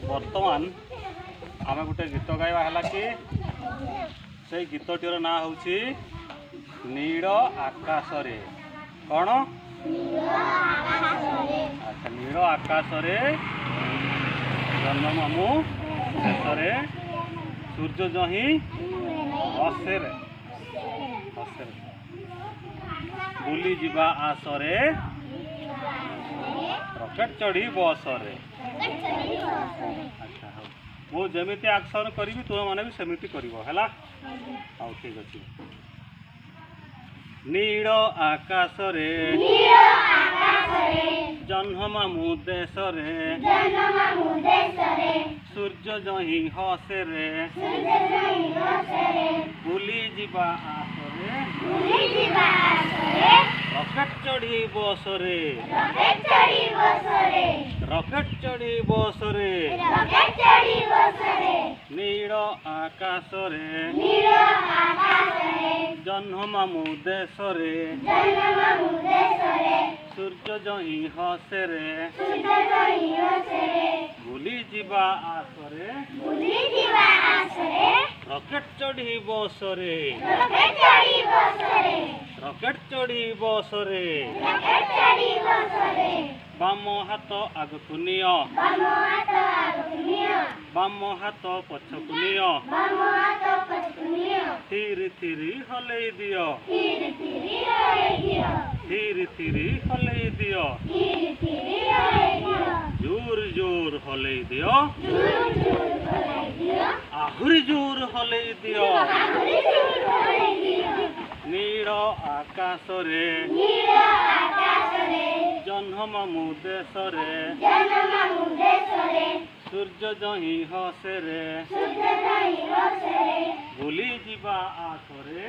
बर्तमान आम गोटे गीत गाइबा है कि से गीतटीर ना हूँ नील आकाश रे कौन अच्छा नील आकाश रे जन्ममामु देश रे सूर्य जही हसे रे बुली जीवा आसरे रॉकेट चढ़ी बस रे अच्छा हाँ मु जमी एक्शन करी तुम मैंने भी सेमती कर हाँ ठीक अच्छे नील आकाश रे जन्ममामु देश रे सूर्य जही हसे रे बुली जीवा आसरे रॉकेट चढ़ी बस रे रॉकेट चढ़ी बस रे नील आकाश रे जन्ममामु देश रे सूर्य जही हसे रे बुली जीवा आसरे रॉकेट चढ़ी बस रे रॉकेट चढ़ी बस रे बाम हाथ आगकु नियो बाम हाथ पछकु नियो धीरे धीरे हलई दियो धीरे धीरे हलई दियो जोर जोर हलई दियो आहुरी जोर हलई दियो नील आकाश रे जन्ममामु देश रे सूर्य जही हसे रे बुली जीवा आसरे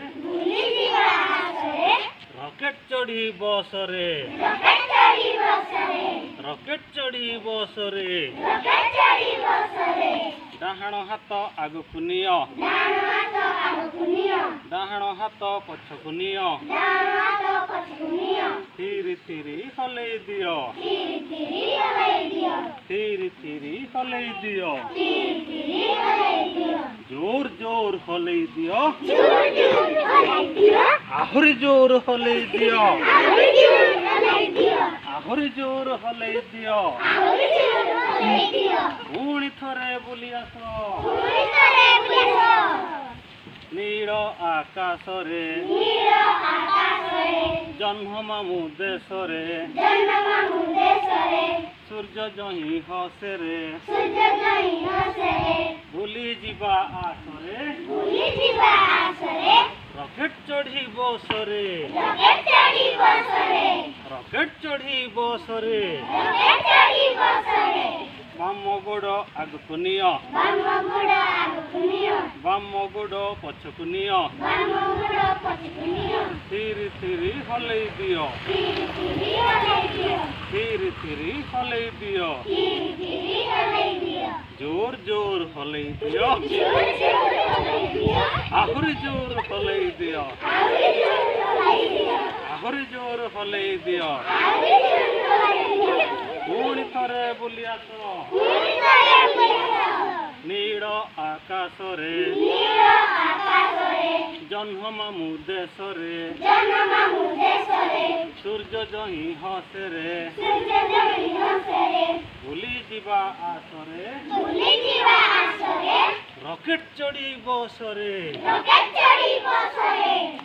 रॉकेट चढ़ी बस रे रॉकेट चढ़ी बस रे डाहाण हाथ आगकु नियो डाहाण हाथ पछकु नियो धीरे धीरे हलई दियो धीरे धीरे हलई दियो जोर जोर हलई दियो आहुरी जोर हलई दियो आहुरी जोर हलई दियो पुणी थरे बुली आस नील आकाश रे जन्ममामु देश रे सूर्य जही हसे रे बुली जीवा आसरे रॉकेट चढ़ी बस रे रॉकेट चढ़ी बस रे बाम गोड़ आगकु नियो बाम गोड़ पछकु नियो धीरे धीरे हलई दियो धीरे धीरे हलई दियो जोर जोर हलई दियो आहुरी जोर हलई दियो आहुरी जोर हलई दियो पुणी थरे बुली आस नील आकाश रे जन्ममामु देश रे सूर्य जही हसे रे बुली जीवा आसरे रॉकेट चढ़ी बस रे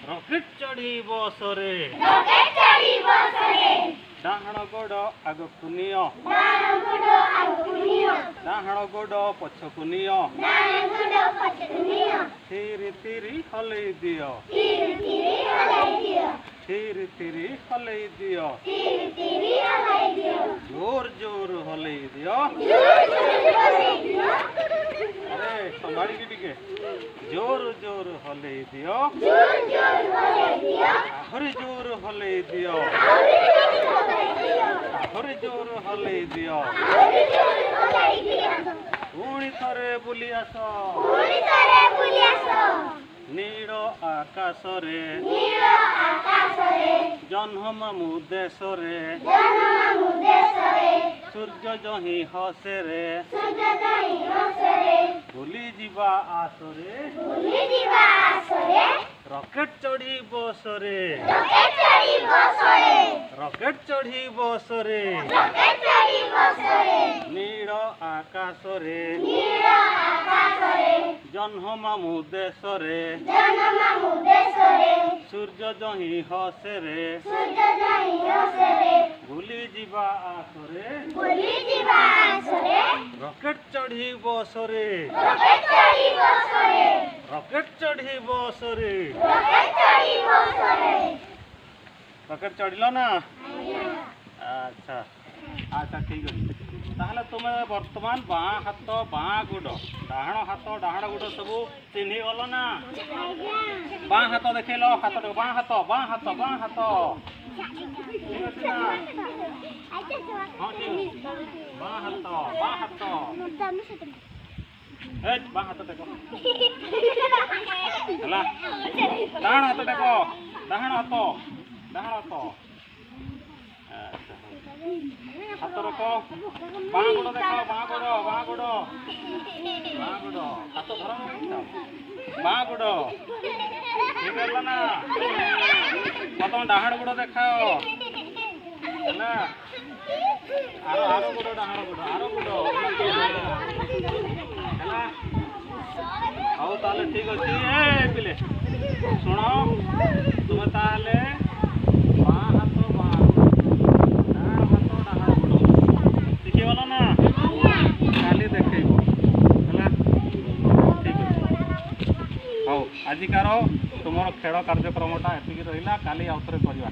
रॉकेट चढ़ी बस रे डाहाण गोड़ आगकु नियो डाहाण गोड़ पछकु नियो धीरे धीरे हलई दियो धीरे धीरे हलई दियो जोर जोर हलई दियो अरे संभाली टिके जोर जोर हलई दियो आहुरी जोर हलई दियो आहुरी जोर हलई दियो पुणी थरे बुली आस नील आकाश रे जन्ममामु देश रे सूर्य जही हसे रे ଯିବା ଆସରେ ରକେଟ ଚଢ଼ି ବସରେ ରକେଟ ଚଢ଼ି ବସରେ ନୀଳ ଆକାଶରେ ଜହ୍ନ ମାମୁଁ ଦେଶରେ ସୂର୍ଯ୍ୟ ଯହିଁ ହସରେ ଭୁଲି ଯିବା ଆସରେ ରକେଟ ଚଢ଼ି ବସରେ ରକେଟ ଚଢ଼ି ବସରେ ରକେଟ ଚଢ଼ିଲ ନା ଆଚ୍ଛା ଆଚ୍ଛା ଠିକ୍ ଅଛି ତାହେଲେ ତୁମେ ବର୍ତ୍ତମାନ ବାଁ ହାତ ବାଁ ଗୋଡ଼ ଡାହାଣ ହାତ ଡାହାଣ ଗୋଡ଼ ସବୁ ଚିହ୍ନି ଗଲ ନା ବାଁ ହାତ ଦେଖେଇଲ ହାତଟାକୁ ବାଁ ହାତ ବାଁ ହାତ ବାଁ ହାତ ଠିକ୍ ଅଛି ନା ହଁ ଠିକ୍ ଅଛି ବାଁ ହାତ ବାଁ ହାତ ବାଁ ହାତ ଦେଖ ହେଲା ଡାହାଣ ହାତ ଦେଖ ଡାହାଣ ହାତ ଡାହାଣ ହାତ ହାତ ରଖ ବାଁ ଗୋଡ଼ ଦେଖ ବାଁ ଗୋଡ଼ ବାଁ ଗୋଡ଼ ବାଁ ଗୋଡ଼ ହାତ ଧର ବାଁ ଗୋଡ଼ ଠିକ୍ ହେଲା ନା ବର୍ତ୍ତମାନ ଡାହାଣ ଗୋଡ଼ ଦେଖାଅ ହେଲା ଆର ଗୋଡ଼ ଡାହାଣ ଗୋଡ଼ ଆର ଗୋଡ଼ ହେଲା ହଉ ତାହେଲେ ଠିକ୍ ଅଛି ଏ ପିଲେ ଶୁଣ ତୁମେ ତାହେଲେ ବାଁ ହାତ ବାଁ ଡାହାଣ ହାତ ଡାହାଣ ଗୋଡ଼ ଶିଖିଗଲ ନା କାଲି ଦେଖେଇବ ହେଲା ଠିକ୍ ଅଛି ହଉ ଆଜିକାର ତୁମର ଖେଳ କାର୍ଯ୍ୟକ୍ରମଟା ଏତିକି ରହିଲା କାଲି ଆଉଥରେ କରିବା।